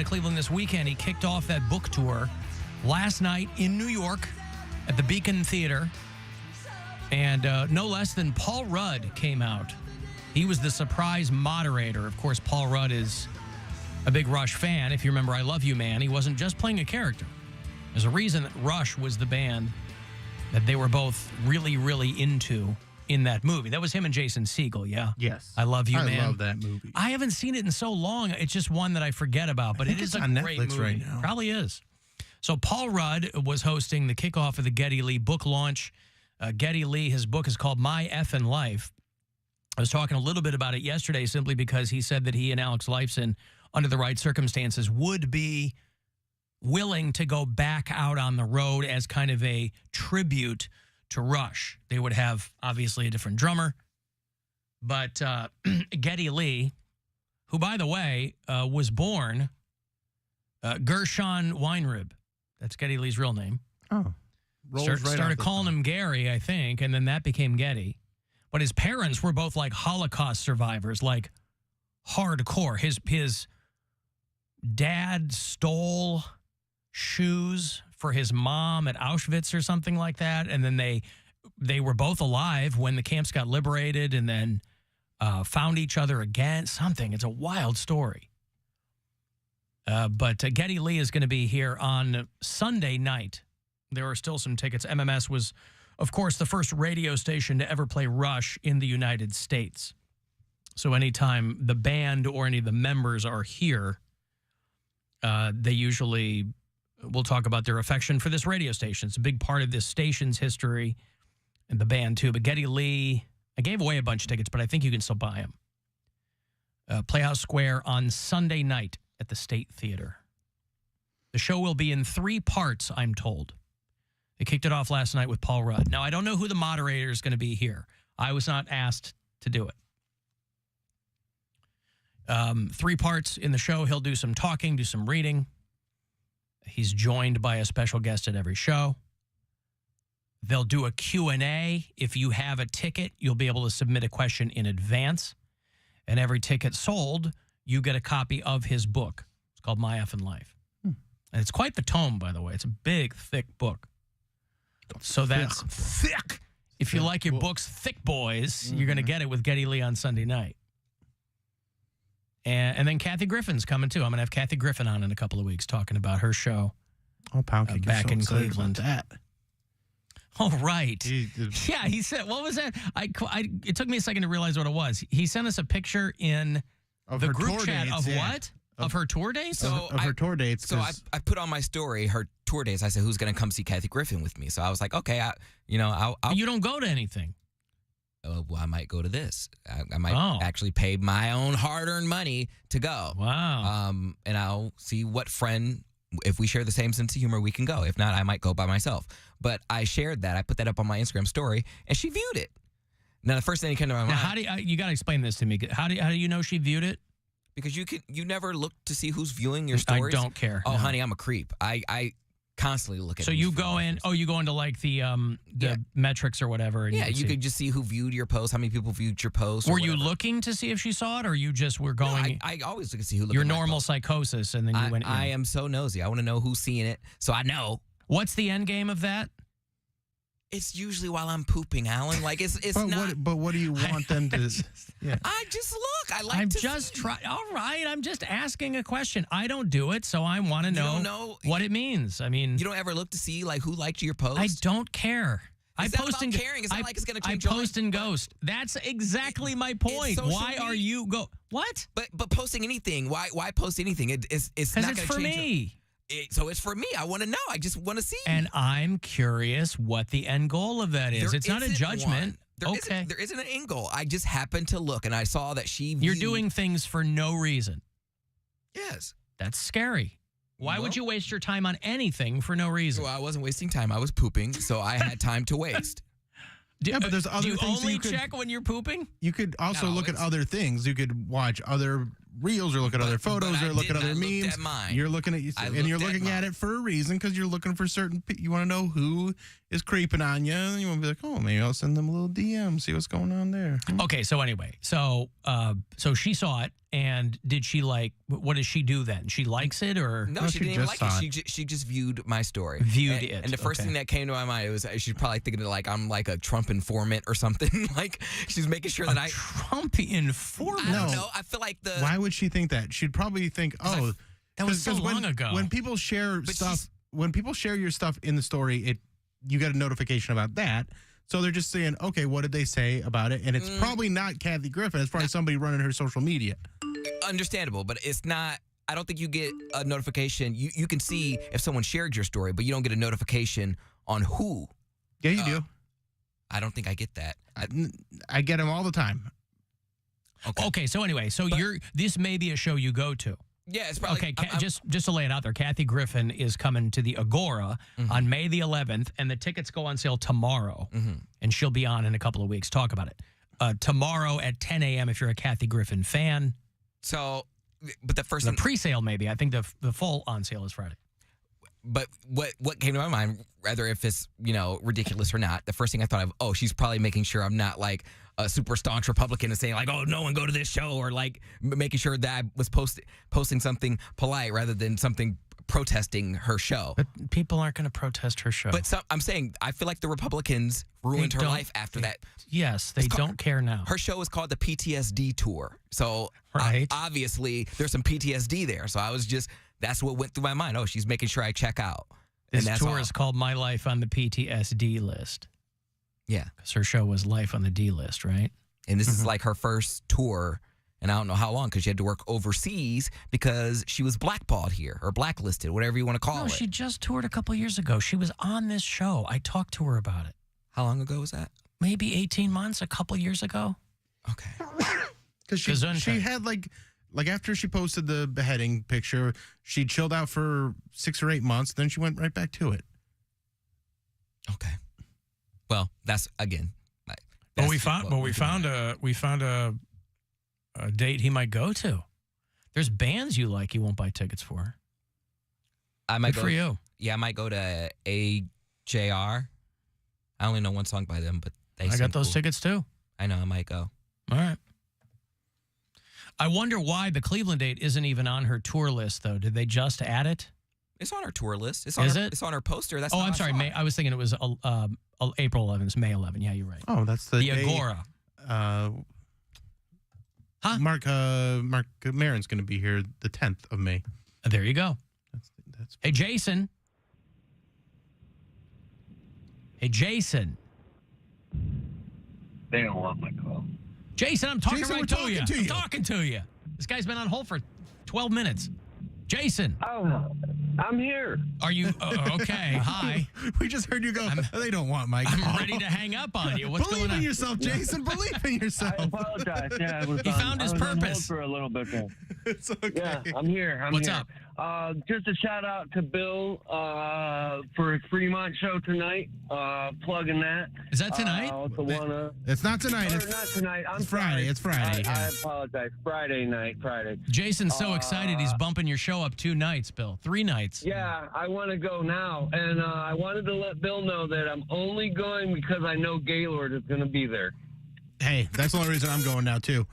to Cleveland this weekend. He kicked off that book tour last night in New York at the Beacon Theater. And no less than Paul Rudd came out. He was the surprise moderator. Of course, Paul Rudd is a big Rush fan. If you remember I Love You Man, he wasn't just playing a character. There's a reason that Rush was the band that they were both really, really into in that movie. That was him and Jason Segel, yeah? Yes. I Love You Man. I love that movie. I haven't seen it in so long. It's just one that I forget about, but it is a on great Netflix movie. right now. Probably is. So Paul Rudd was hosting the kickoff of the Geddy Lee book launch. Geddy Lee, his book is called My Effin' Life. I was talking a little bit about it yesterday simply because he said that he and Alex Lifeson, under the right circumstances, would be willing to go back out on the road as kind of a tribute to Rush. They would have, obviously, a different drummer. But Geddy Lee, who, by the way, was born Gershon Weinrib. That's Geddy Lee's real name. Oh. Started calling him Gary, I think, and then that became Geddy. But his parents were both like Holocaust survivors, like hardcore. His dad stole shoes for his mom at Auschwitz or something like that, and then they were both alive when the camps got liberated, and then found each other again. Something. It's a wild story. But Geddy Lee is going to be here on Sunday night. There are still some tickets. MMS was, of course, the first radio station to ever play Rush in the United States. So anytime the band or any of the members are here, they usually will talk about their affection for this radio station. It's a big part of this station's history and the band, too. But Geddy Lee, I gave away a bunch of tickets, but I think you can still buy them. Playhouse Square on Sunday night at the State Theater. The show will be in 3 parts, I'm told. They kicked it off last night with Paul Rudd. Now, I don't know who the moderator is going to be here. I was not asked to do it. 3 parts in the show. He'll do some talking, do some reading. He's joined by a special guest at every show. They'll do a Q&A. If you have a ticket, you'll be able to submit a question in advance. And every ticket sold, you get a copy of his book. It's called My Effin' Life. And it's quite the tome, by the way. It's a big, thick book. So that's thick. If you like your books thick, boys, you're going to get it with Geddy Lee on Sunday night. And then Kathy Griffin's coming, too. I'm going to have Kathy Griffin on in a couple of weeks talking about her show. Oh, Poundcake. Back in Cleveland. That. Oh, right. Yeah, he said, what was that? It took me a second to realize what it was. He sent us a picture in the group chat of what? Of her tour dates? So of her tour dates. So I put on my story her tour dates. I said, who's going to come see Kathy Griffin with me? So I was like, okay, I'll You don't go to anything. Well, I might go to this. I might actually pay my own hard-earned money to go. Wow. And I'll see what friend, if we share the same sense of humor, we can go. If not, I might go by myself. But I shared that. I put that up on my Instagram story, and she viewed it. Now, the first thing that came to my mind. Now, you got to explain this to me. How do you know she viewed it? Because you never look to see who's viewing your stories. I don't care. Oh, honey, I'm a creep. I constantly look at. So you go in. Oh, you go into like the metrics or whatever. And you could just see who viewed your post, how many people viewed your post. Were you looking to see if she saw it, or you just were going? No, I always look to see who looked. Your at my normal post. psychosis, and then you went. I am so nosy. I want to know who's seeing it, so I know. What's the end game of that? It's usually while I'm pooping, Alan. Like it's not. But what do you want them to? Yeah. I just look. I like. I'm to just trying. All right, I'm just asking a question. I don't do it, so I want to know what it means. I mean, you don't ever look to see like who liked your post. I don't care. Is that about caring? It's not like it's going to change. I post and ghost. That's exactly my point. Why are you what? But posting anything? Why post anything? It's not going to change. For me. So it's for me. I want to know. I just want to see. And I'm curious what the end goal of that is. It's not a judgment. There isn't an end goal. I just happened to look, and I saw that she viewed. You're doing things for no reason. Yes. That's scary. Why would you waste your time on anything for no reason? Well, I wasn't wasting time. I was pooping, so I had time to waste. But there's other do you things only check when you're pooping? You could also look at other things. You could watch other reels or look at other photos or look at other memes. You're looking at and you're looking at it for a reason because you're looking for certain. You want to know who is creeping on you. And you want to be like, oh, maybe I'll send them a little DM, see what's going on there. Okay, so anyway, so she saw it And did she what does she do then? She likes it or? No, she didn't even like it. She just viewed my story. Viewed it. And the first thing that came to my mind was she's probably thinking I'm like a Trump informant or something. Like she's making sure that Trump informant? I don't know. I feel like Why would she think that? She'd probably think, that was so long ago. When people share when people share your stuff in the story, you get a notification about that. So they're just saying, okay, what did they say about it? And it's probably not Kathy Griffin. It's probably somebody running her social media. Understandable, but it's not. I don't think you get a notification. You can see if someone shared your story, but you don't get a notification on who. Yeah, you do. I don't think I get that. I get them all the time. Okay. So anyway, this may be a show you go to. Yeah, it's probably okay. Just to lay it out there, Kathy Griffin is coming to the Agora on May the 11th, and the tickets go on sale tomorrow. And she'll be on in a couple of weeks. Talk about it tomorrow at 10 a.m. if you're a Kathy Griffin fan. So, but the pre-sale maybe. I think the full on sale is Friday. But what came to my mind, whether if it's ridiculous or not, the first thing I thought of, she's probably making sure I'm not like a super staunch Republican and saying like, oh, no one go to this show, or like making sure that I was posting something polite rather than something protesting her show. But people aren't going to protest her show. But I'm saying I feel like the Republicans ruined her life after that. Yes, they don't care now. Her show is called the PTSD Tour. So obviously there's some PTSD there. So that's what went through my mind. Oh, she's making sure I check out. This tour is called My Life on the PTSD List. Yeah. Because her show was Life on the D List, right? And this is like her first tour, and I don't know how long, because she had to work overseas because she was blackballed here, or blacklisted, whatever you want to call it. No, she just toured a couple years ago. She was on this show. I talked to her about it. How long ago was that? Maybe 18 months, a couple years ago. Okay. Because she had like after she posted the beheading picture, she chilled out for 6 or 8 months, then she went right back to it. Okay. Well, that's again. We found a date he might go to. There's bands you like you won't buy tickets for. I might Good for you. Yeah, I might go to AJR. I only know one song by them, but I got those tickets too. I know, I might go. All right. I wonder why the Cleveland date isn't even on her tour list, though. Did they just add it? It's on her tour list. It's on her poster. That's I'm sorry. I was thinking it was April 11th. It's May 11th. Yeah, you're right. Oh, that's the day, Agora. Mark Maron's going to be here the 10th of May. There you go. That's Hey, Jason. They don't want my call. Jason, I'm talking Jason, right to you. I'm talking to you. This guy's been on hold for 12 minutes. Jason. Oh, I'm here. Are you okay? Hi. We just heard you go. They don't want my call. I'm ready to hang up on you. What's Believe going on? in yourself, Jason. Believe in yourself. I apologize. Yeah, he found his purpose. On hold for a little bit there. It's okay. Yeah, I'm here. What's up? Just a shout out to Bill for his Fremont show tonight. Plugging that. Is that tonight? It's not tonight. It's not tonight. It's Friday. It's Friday. I apologize. Friday night. Jason's so excited he's bumping your show up 2 nights, Bill. 3 nights. Yeah, I want to go now. And I wanted to let Bill know that I'm only going because I know Gaylord is going to be there. Hey, that's the only reason I'm going now, too.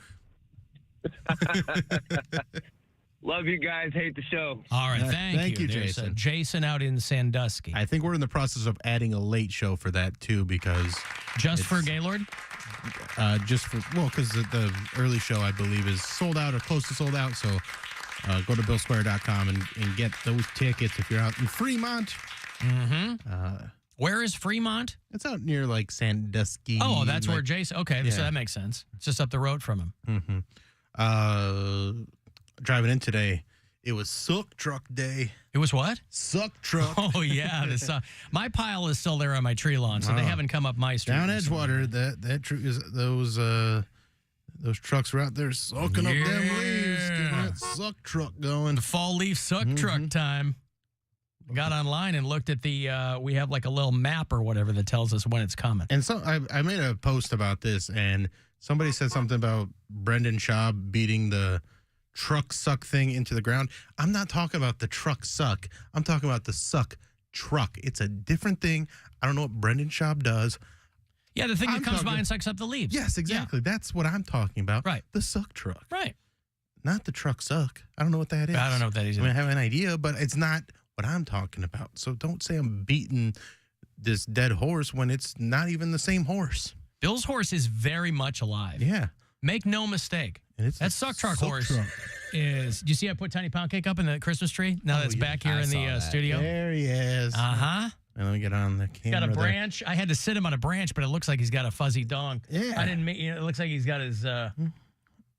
Love you guys. Hate the show. All right. Thank you, Jason. Jason out in Sandusky. I think we're in the process of adding a late show for that, too, because... Just for Gaylord? Because the early show, I believe, is sold out or close to sold out. So go to BillSquire.com and get those tickets if you're out in Fremont. Mm-hmm. Where is Fremont? It's out near, like, Sandusky. Oh, that's where Jason... Okay, so that makes sense. It's just up the road from him. Mm-hmm. Driving in today, it was Suck Truck Day. It was what? Suck Truck. Oh, yeah. My pile is still there on my tree lawn, so they haven't come up my street. Down Edgewater, those trucks were out there sucking up them leaves. Getting that suck truck going. The fall leaf suck truck time. Got online and looked at we have like a little map or whatever that tells us when it's coming. And so I made a post about this, and somebody said something about Brendan Schaub beating the truck suck thing into the ground. I'm not talking about the truck suck. I'm talking about the suck truck. It's a different thing. I don't know what Brendan Schaub does. Yeah, the thing that comes by and sucks up the leaves. Yes, exactly. Yeah. That's what I'm talking about. Right. The suck truck. Right. Not the truck suck. I don't know what that is. I don't know what that is. I mean, I have an idea, but it's not what I'm talking about. So don't say I'm beating this dead horse when it's not even the same horse. Bill's horse is very much alive. Yeah. Make no mistake. And it's that suck truck horse is. Do you see I put Tiny Poundcake up in the Christmas tree? Now that's back here in the studio. There he is. Uh-huh. And let me get on the camera. Got a branch. I had to sit him on a branch, but it looks like he's got a fuzzy dong. Yeah. I didn't make. It looks like he's got his.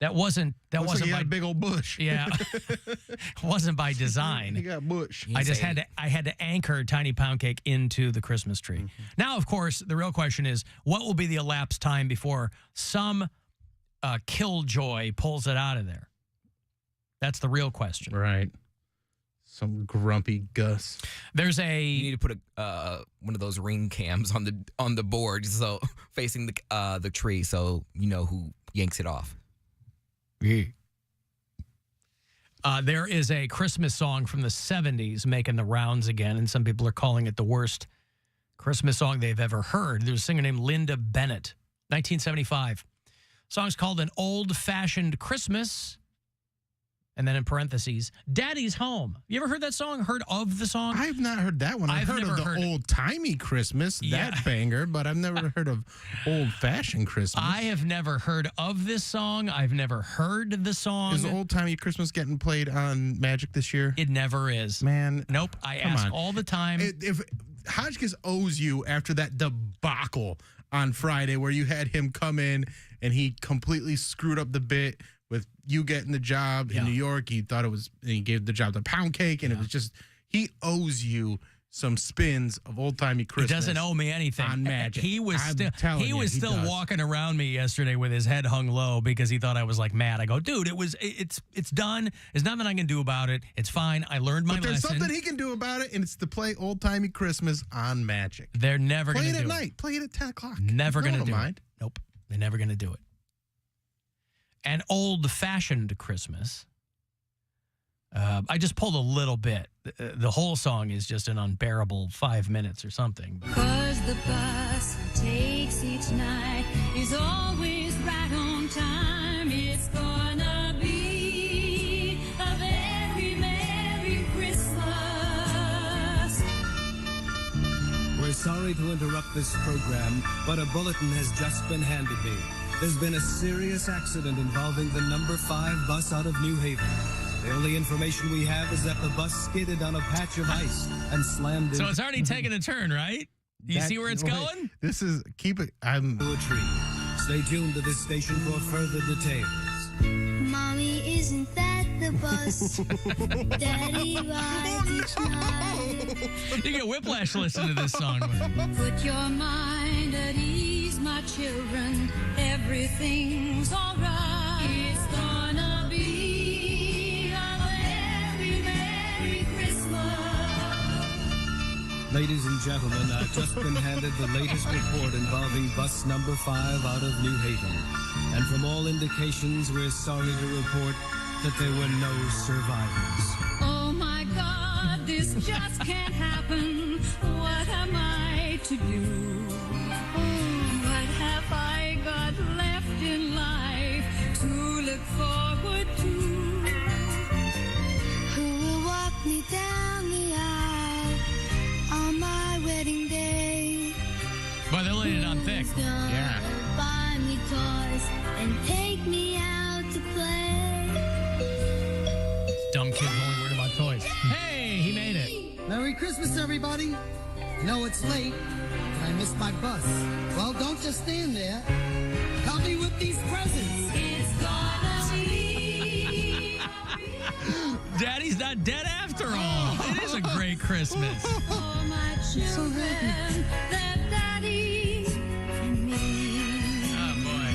That wasn't like he by had a big old bush. Yeah, it wasn't by design. He got bush. I had to anchor Tiny Poundcake into the Christmas tree. Mm-hmm. Now, of course, the real question is, what will be the elapsed time before some killjoy pulls it out of there? That's the real question. Right. Some grumpy Gus. There's You need to put one of those ring cams on the board, so facing the tree, so you know who yanks it off. There is a Christmas song from the 70s making the rounds again, and some people are calling it the worst Christmas song they've ever heard. There's a singer named Linda Bennett, 1975. The song's called An Old-Fashioned Christmas, and then in parentheses, Daddy's Home. You ever heard that song? Heard of the song? I've not heard that one. I've heard of the old-timey Christmas, that banger, but I've never heard of old-fashioned Christmas. I have never heard of this song. I've never heard the song. Is old-timey Christmas getting played on Magic this year? It never is. Man. Nope. I ask all the time. If Hotchkiss owes you after that debacle on Friday where you had him come in and he completely screwed up the bit with you getting the job in New York. He thought he gave the job to Poundcake, and it was just, he owes you some spins of old-timey Christmas. He doesn't owe me anything. On Magic. He was still walking around me yesterday with his head hung low because he thought I was like mad. I go, dude, it's done. There's nothing I can do about it. It's fine. I learned my lesson. But there's something he can do about it, and it's to play old-timey Christmas on Magic. They're never going to do it. Play it at night. Play it at 10 o'clock. Never going to do it. Nope. They're never going to do it. An old-fashioned Christmas. I just pulled a little bit. The whole song is just an unbearable 5 minutes or something. 'Cause the bus takes each night is always right on time. It's gonna be a very Merry Christmas. We're sorry to interrupt this program, but a bulletin has just been handed me. There's been a serious accident involving the number 5 bus out of New Haven. The only information we have is that the bus skidded on a patch of ice and slammed into So it's already taken a turn, right? You see where it's going? This is, keep it, a tree. Stay tuned to this station for further details. Mommy, isn't that the bus? Daddy rides each night. You get whiplash listening to this song. Put your mind at ease, my children. Everything's all right. It's gonna be a very Merry Christmas. Ladies and gentlemen, I've just been handed the latest report involving bus number 5 out of New Haven. And from all indications, we're sorry to report that there were no survivors. Oh my God, this just can't happen. What am I to do? What have I got left in life to look forward to? Who will walk me down the aisle on my wedding day? Boy, they're laying it on thick. Yeah. Buy me toys and take me out to play. Dumb kid's only worried about toys. Hey, he made it. Merry Christmas, everybody. I know it's late, and I missed my bus. Well, don't just stand there. Help me with these presents. It's gonna be. Daddy's not dead after all. It is a great Christmas. Oh, my children, that daddy and me. Oh, boy.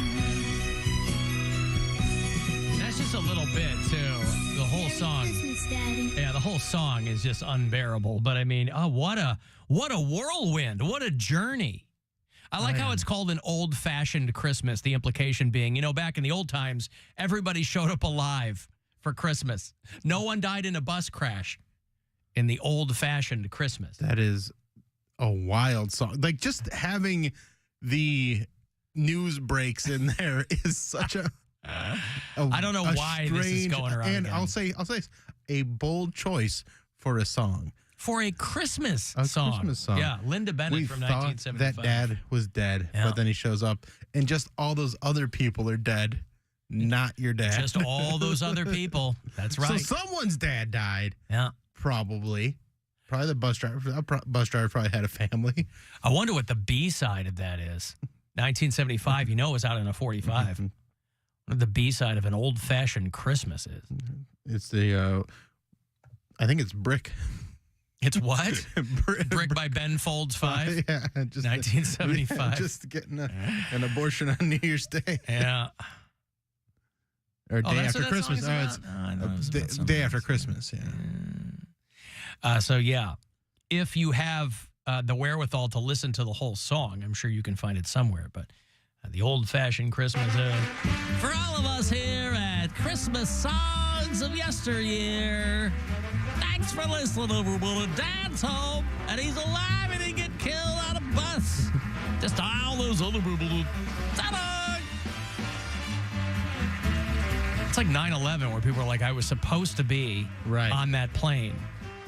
That's just a little bit, too. The whole song. Christmas, Daddy. Yeah, the whole song is just unbearable. But, I mean, what a whirlwind. What a journey. I like how it's called an old-fashioned Christmas, the implication being, back in the old times, everybody showed up alive for Christmas. No one died in a bus crash in the old-fashioned Christmas. That is a wild song. Like, just having the news breaks in there is such a I don't know why this is going around. And again. I'll say this, a bold choice for a song. For a Christmas song. Yeah, Linda Bennett We from thought 1975. that dad was dead, but then he shows up, and just all those other people are dead, not your dad. Just all those other people. That's right. So someone's dad died. Yeah. Probably the bus driver. That bus driver probably had a family. I wonder what the B side of that is. 1975, you know, it was out in a 45. What the B side of an old fashioned Christmas is. It's the, I think it's Brick. It's what? Brick by Ben Folds 5? Yeah. Just 1975. Just getting an abortion on New Year's Day. Yeah. Or day after Christmas. It's day after Christmas, yeah. So, yeah, if you have the wherewithal to listen to the whole song, I'm sure you can find it somewhere. But the old-fashioned Christmas. For all of us here at Christmas Songs of Yesteryear, thanks for listening, everybody. Dad's home, and he's alive, and he didn't get killed on a bus. Just all those other people. Ta-da! It's like 9/11 where people are like, I was supposed to be on that plane.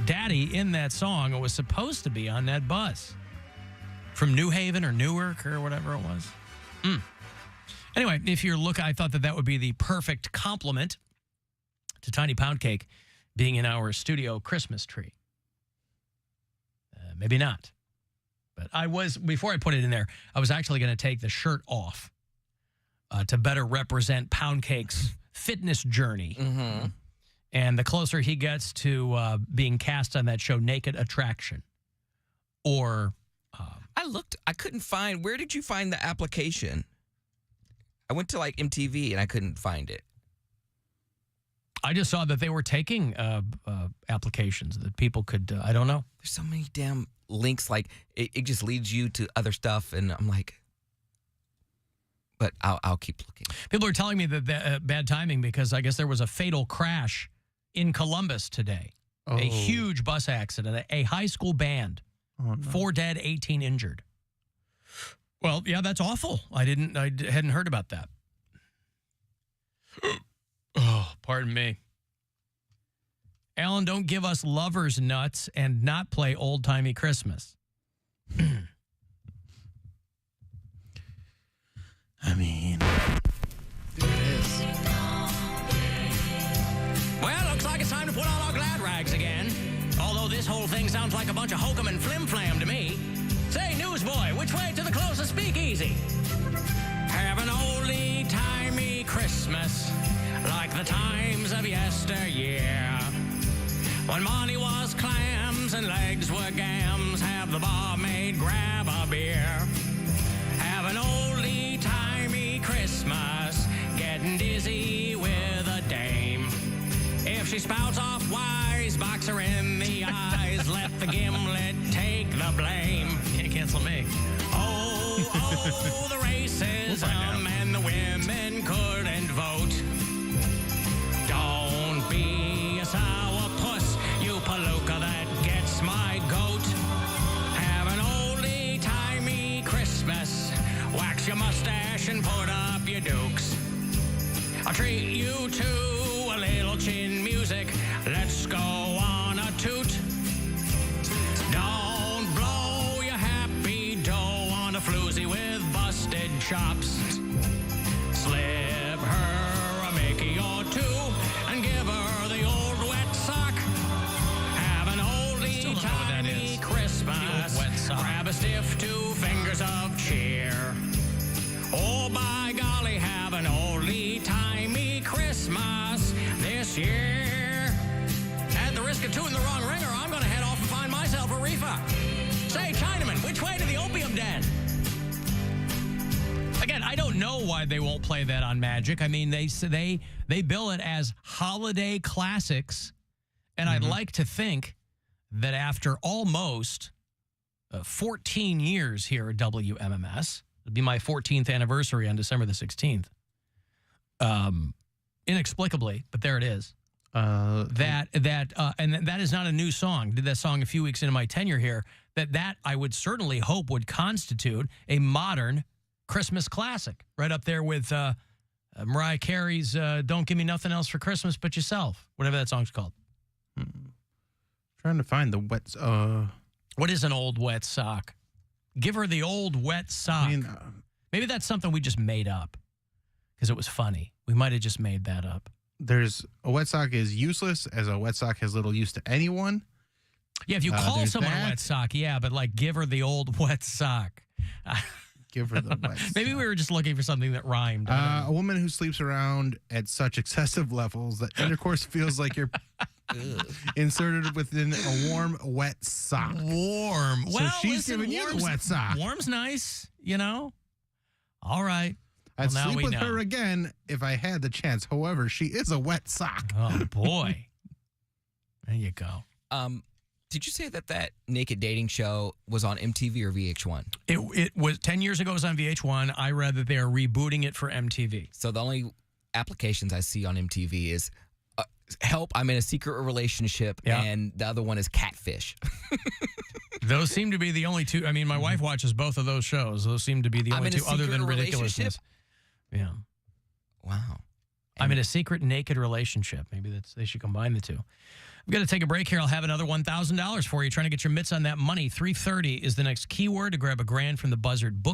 Daddy in that song was supposed to be on that bus from New Haven or Newark or whatever it was. Anyway, if you're looking, I thought that would be the perfect compliment to Tiny Poundcake being in our studio Christmas tree. Maybe not. But before I put it in there, I was actually going to take the shirt off to better represent Poundcake's fitness journey. Mm-hmm. And the closer he gets to being cast on that show, Naked Attraction. Or... I couldn't find, where did you find the application? I went to like MTV and I couldn't find it. I just saw that they were taking applications that people could, I don't know. There's so many damn links, like it just leads you to other stuff, and I'm like, but I'll keep looking. People are telling me that bad timing because I guess there was a fatal crash in Columbus today. Oh. A huge bus accident, a high school band. Oh, no. 4 dead, 18 injured. Well, yeah, that's awful. I hadn't heard about that. Oh, pardon me. Alan, don't give us lovers nuts and not play old-timey Christmas. I mean, there it is. Well, looks like it's time to put on our glad rags again. Although this whole thing sounds like a bunch of hokum and flim-flam to me. Say, newsboy, which way to the closest speakeasy? Have an oldie-timey Christmas like the times of yesteryear. When money was clams and legs were gams, have the barmaid grab a beer. Have an oldie-timey Christmas, getting dizzy with a dame. If she spouts off wise, box her in the eyes, let the gimlet take the blame. Can't cancel me. Oh, the racism and the women couldn't vote. Don't be a sourpuss, you palooka that gets my goat. Have an oldie-timey Christmas, wax your mustache and put up your dukes. I'll treat you to a little chin music. Let's go on a toot. Don't blow your happy dough on a floozy with busted chops. Slip her a Mickey or two and give her the old wet sock. Have an oldie-timey Christmas. Grab a stiff 2 fingers of cheer. Oh, by golly, have an oldie-timey Christmas this year. At the risk of tooting the wrong ringer, I'm going to head off and find myself a reefer. Say, Chinaman, which way to the opium den? Again, I don't know why they won't play that on Magic. I mean, they bill it as holiday classics, and I'd like to think that after almost 14 years here at WMMS, it'll be my 14th anniversary on December the 16th. Inexplicably, but there it is. And that is not a new song. Did that song a few weeks into my tenure here. That I would certainly hope would constitute a modern Christmas classic, right up there with Mariah Carey's Don't Give Me Nothing Else for Christmas But Yourself, whatever that song's called. Trying to find the wet. What is an old wet sock? Give her the old wet sock. I mean, Maybe that's something we just made up because it was funny. We might have just made that up. there's a wet sock is useless, as a wet sock has little use to anyone. Yeah, if you call there's someone a that. wet sock, yeah, but like give her the old wet sock. Give her the wet Maybe sock. we were just looking for something that rhymed. I don't A woman who sleeps around at such excessive levels that intercourse feels like you're inserted within a warm, wet sock. know. Warm. So Well, she's listen, giving you the warm's- wet sock. Warm's nice, you know? All right. I'd Well, now sleep we with know. her again if I had the chance. However, she is a wet sock. Oh, boy. There you go. Did you say that naked dating show was on MTV or VH1? It was 10 years ago. It was on VH1. I read that they are rebooting it for MTV. So the only applications I see on MTV is help, I'm in a secret relationship, Yeah. and the other one is catfish. Those seem to be the only two. I mean, my wife watches both of those shows. Those seem to be the I'm only in a two, other than secret ridiculousness. relationship? Yeah. Wow. I'm in a secret naked relationship. Maybe they should combine the two. We've got to take a break here. I'll have another $1,000 for you. Trying to get your mitts on that money. 3:30 is the next keyword to grab a grand from the Buzzard book.